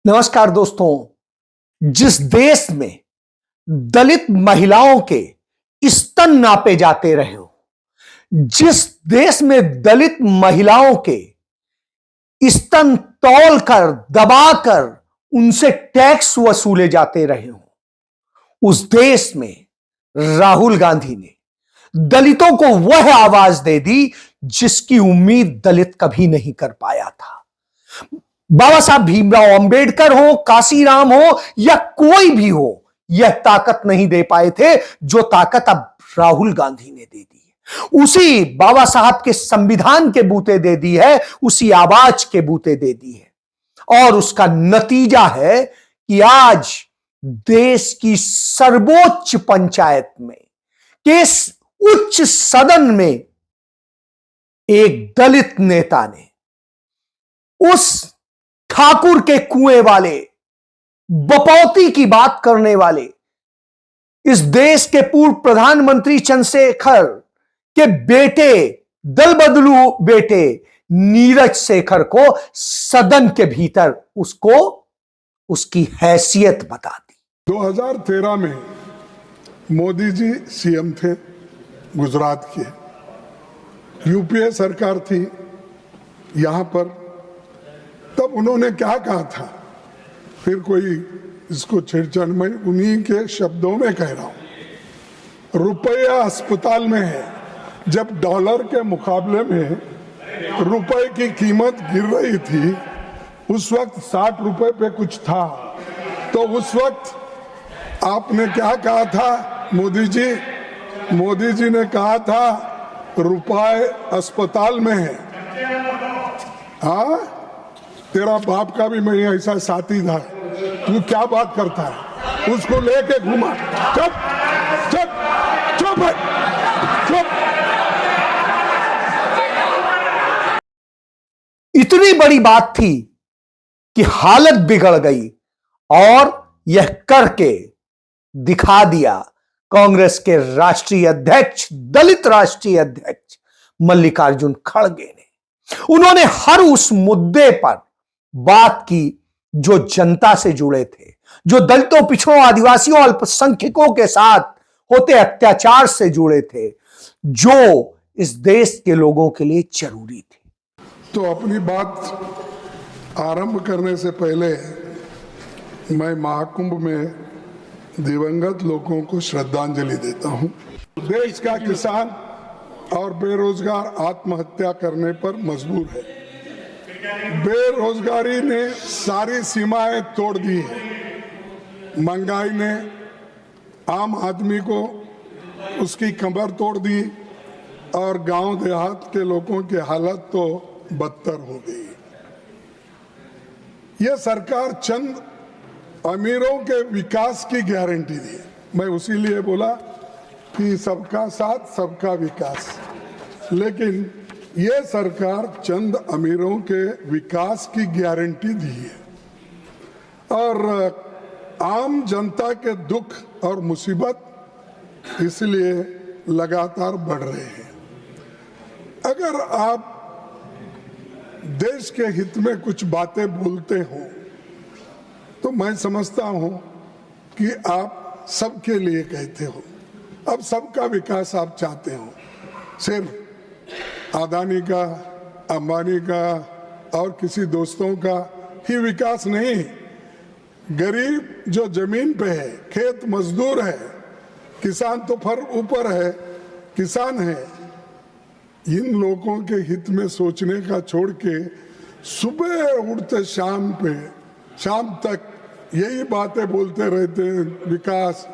नमस्कार दोस्तों। जिस देश में दलित महिलाओं के स्तन नापे जाते रहे हो, जिस देश में दलित महिलाओं के स्तन तौलकर दबाकर उनसे टैक्स वसूले जाते रहे हो, उस देश में राहुल गांधी ने दलितों को वह आवाज दे दी जिसकी उम्मीद दलित कभी नहीं कर पाया था। बाबा साहब भीमराव अंबेडकर हो, काशीराम हो या कोई भी हो, यह ताकत नहीं दे पाए थे जो ताकत अब राहुल गांधी ने दे दी है। उसी बाबा साहब के संविधान के बूते दे दी है, उसी आवाज के बूते दे दी है। और उसका नतीजा है कि आज देश की सर्वोच्च पंचायत में, के उच्च सदन में एक दलित नेता ने उस ठाकुर के कुएं वाले, बपौती की बात करने वाले, इस देश के पूर्व प्रधानमंत्री चंद्रशेखर के बेटे, दल बदलू बेटे नीरज शेखर को सदन के भीतर उसको उसकी हैसियत बता दी। 2013 में मोदी जी सीएम थे गुजरात के, यूपीए सरकार थी यहां पर। तब उन्होंने क्या कहा था, फिर कोई इसको छेड़छाड़, मैं उन्हीं के शब्दों में कह रहा हूं। रुपया अस्पताल में है। जब डॉलर के मुकाबले में रुपए की कीमत गिर रही थी, उस वक्त 60 रुपए पे कुछ था, तो उस वक्त आपने क्या कहा था? मोदी जी ने कहा था रुपए अस्पताल में है। हाँ, तेरा बाप का भी मैं ऐसा साथी था, तू क्या बात करता है? उसको लेके घुमा। चुप चुप चुप चुप। इतनी बड़ी बात थी कि हालत बिगड़ गई और यह करके दिखा दिया कांग्रेस के राष्ट्रीय अध्यक्ष, दलित राष्ट्रीय अध्यक्ष मल्लिकार्जुन खड़गे ने। उन्होंने हर उस मुद्दे पर बात की जो जनता से जुड़े थे, जो दलितों, पिछड़ों, आदिवासियों, अल्पसंख्यकों के साथ होते अत्याचार से जुड़े थे, जो इस देश के लोगों के लिए जरूरी थे। तो अपनी बात आरंभ करने से पहले मैं महाकुंभ में दिवंगत लोगों को श्रद्धांजलि देता हूं। देश का किसान और बेरोजगार आत्महत्या करने पर मजबूर है। बेरोजगारी ने सारी सीमाएं तोड़ दी है। महंगाई ने आम आदमी को उसकी कमर तोड़ दी और गांव देहात के लोगों की हालत तो बदतर हो गई। यह सरकार चंद अमीरों के विकास की गारंटी दी। मैं उसीलिए बोला कि सबका साथ सबका विकास, लेकिन ये सरकार चंद अमीरों के विकास की गारंटी दी है और आम जनता के दुख और मुसीबत इसलिए लगातार बढ़ रहे हैं। अगर आप देश के हित में कुछ बातें बोलते हो तो मैं समझता हूं कि आप सबके लिए कहते हो। अब सबका विकास आप चाहते हो, सिर्फ अदानी का, अंबानी का और किसी दोस्तों का ही विकास नहीं। गरीब जो जमीन पे है, खेत मजदूर है, किसान तो फर ऊपर है, किसान है, इन लोगों के हित में सोचने का छोड़ के सुबह उठते शाम तक यही बातें बोलते रहते हैं। विकास,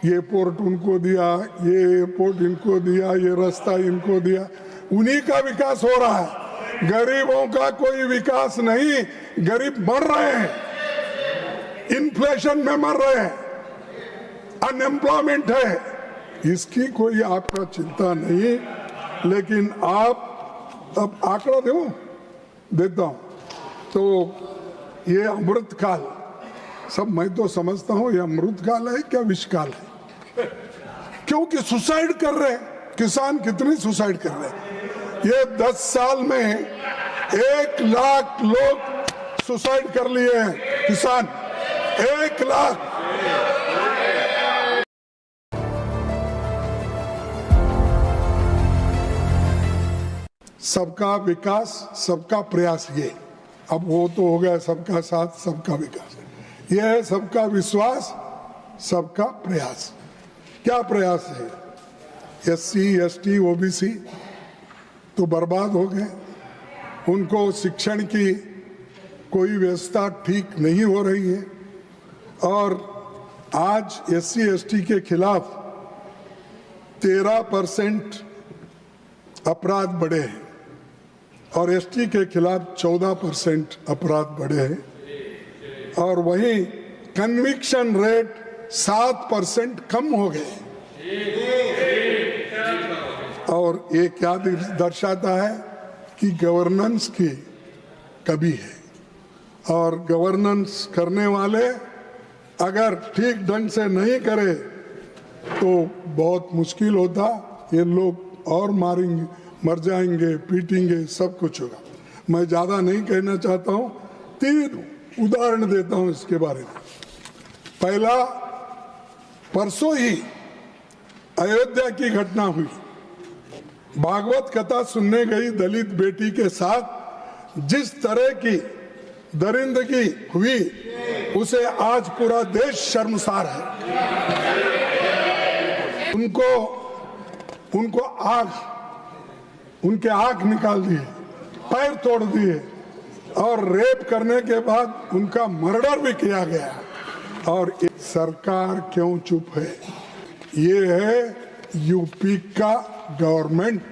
ये पोर्ट उनको दिया, ये एयरपोर्ट इनको दिया, ये रास्ता इनको दिया, उन्हीं का विकास हो रहा है। गरीबों का कोई विकास नहीं। गरीब मर रहे हैं, इन्फ्लेशन में मर रहे हैं, अनएम्प्लॉयमेंट है, इसकी कोई आपका चिंता नहीं। लेकिन आप अब आंकड़ा देता हूं तो ये अमृत काल, सब मैं तो समझता हूं ये अमृत काल है क्या विष काल है, क्योंकि सुसाइड कर रहे हैं किसान। कितने सुसाइड कर रहे हैं? ये 10 साल में 1 लाख लोग सुसाइड कर लिए हैं। किसान 1 लाख। सबका विकास सबका प्रयास, ये अब वो तो हो गया सबका साथ सबका विकास, ये है सबका विश्वास सबका प्रयास। क्या प्रयास है? SC ST OBC तो बर्बाद हो गए, उनको शिक्षण की कोई व्यवस्था ठीक नहीं हो रही है और आज SC ST के खिलाफ 13% अपराध बढ़े हैं और ST के खिलाफ 14% अपराध बढ़े हैं और वहीं कन्विक्शन रेट 7% कम हो गए। और ये क्या दर्शाता है कि गवर्नेंस की कमी है और गवर्नेंस करने वाले अगर ठीक ढंग से नहीं करे तो बहुत मुश्किल होता, ये लोग और मारेंगे, मर जाएंगे, पीटेंगे, सब कुछ होगा। मैं ज़्यादा नहीं कहना चाहता हूँ, 3 उदाहरण देता हूँ इसके बारे में। पहला, परसों ही अयोध्या की घटना हुई, भागवत कथा सुनने गई दलित बेटी के साथ जिस तरह की दरिंदगी हुई उसे आज पूरा देश शर्मसार है। उनके आंख निकाल दिए, पैर तोड़ दिए और रेप करने के बाद उनका मर्डर भी किया गया। और सरकार क्यों चुप है? ये है यूपी का गवर्नमेंट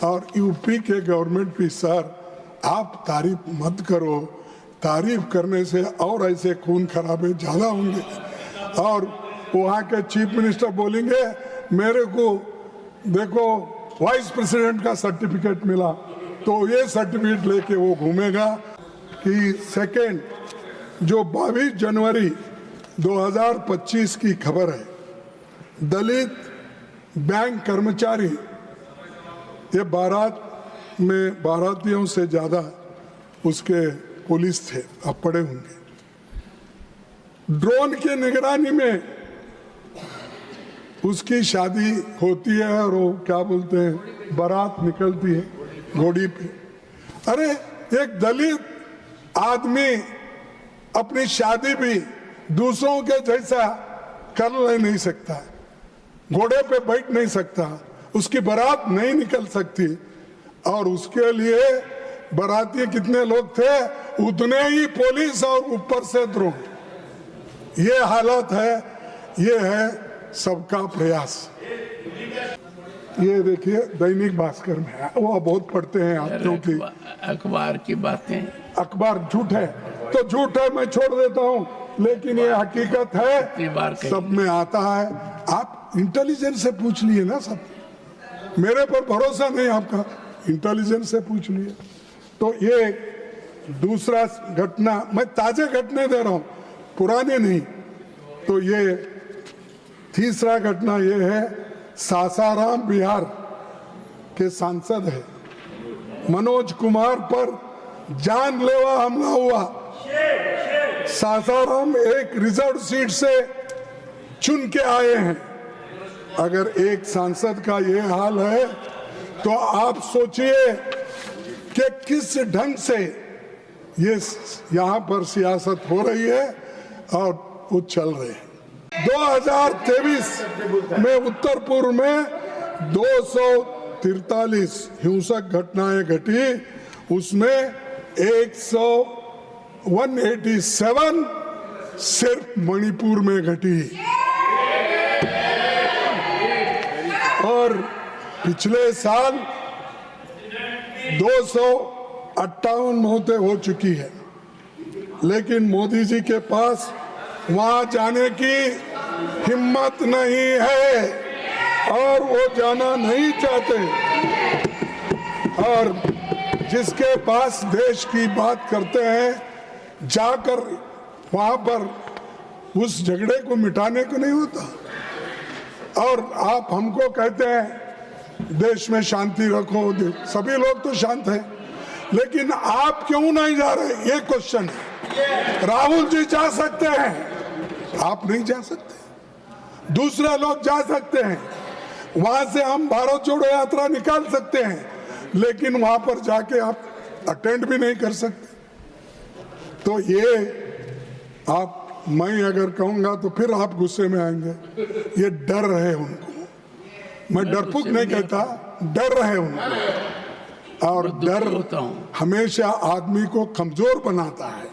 और यूपी के गवर्नमेंट भी सर आप तारीफ मत करो, तारीफ करने से और ऐसे खून खराबे ज्यादा होंगे। और वहाँ के चीफ मिनिस्टर बोलेंगे मेरे को देखो वाइस प्रेसिडेंट का सर्टिफिकेट मिला, तो ये सर्टिफिकेट लेके वो घूमेगा कि सेकेंड जो 22 जनवरी 2025 की खबर है, दलित बैंक कर्मचारी, ये बारात में बारातियों से ज्यादा उसके पुलिस थे, आप पढ़े होंगे। ड्रोन की निगरानी में उसकी शादी होती है और वो क्या बोलते हैं बारात निकलती है घोड़ी पे। अरे एक दलित आदमी अपनी शादी भी दूसरों के जैसा कर नहीं सकता, घोड़े पे बैठ नहीं सकता, उसकी बारात नहीं निकल सकती और उसके लिए बाराती कितने लोग थे उतने ही पुलिस और ऊपर से ड्रोन। ये हालत है, ये है सबका प्रयास। ये देखिए दैनिक भास्कर में, वो बहुत पढ़ते हैं आप, क्योंकि अखबार की बातें, अखबार झूठ है तो झूठ है, मैं छोड़ देता हूँ, लेकिन ये हकीकत है, सब में आता है। आप इंटेलिजेंस से पूछ लिए ना, सब मेरे पर भरोसा नहीं आपका, इंटेलिजेंस से पूछ लिए। तो ये दूसरा घटना, मैं ताजे घटने दे रहा हूं, पुराने नहीं। तो ये तीसरा घटना ये है, सासाराम बिहार के सांसद है मनोज कुमार पर जानलेवा हमला हुआ। सासाराम एक रिजर्व सीट से चुन के आए हैं। अगर एक सांसद का ये हाल है तो आप सोचिए कि किस ढंग से ये यहाँ पर सियासत हो रही है और वो चल रहे हैं। 2023 में उत्तर पूर्व में 243 हिंसक घटनाएं घटी, उसमें 187 सिर्फ मणिपुर में घटी और पिछले साल 258 मौतें हो चुकी है। लेकिन मोदी जी के पास वहां जाने की हिम्मत नहीं है और वो जाना नहीं चाहते। और जिसके पास देश की बात करते हैं, जाकर वहां पर उस झगड़े को मिटाने को नहीं होता। और आप हमको कहते हैं देश में शांति रखो, सभी लोग तो शांत हैं, लेकिन आप क्यों नहीं जा रहे, ये क्वेश्चन है। राहुल जी जा सकते हैं, आप नहीं जा सकते। दूसरे लोग जा सकते हैं, वहां से हम भारत जोड़ो यात्रा निकाल सकते हैं, लेकिन वहां पर जाके आप अटेंड भी नहीं कर सकते। तो ये आप, मैं अगर कहूंगा तो फिर आप गुस्से में आएंगे। ये डर रहे उनको, मैं डरपोक नहीं कहता, डर रहे उनको। और डर हमेशा आदमी को कमजोर बनाता है।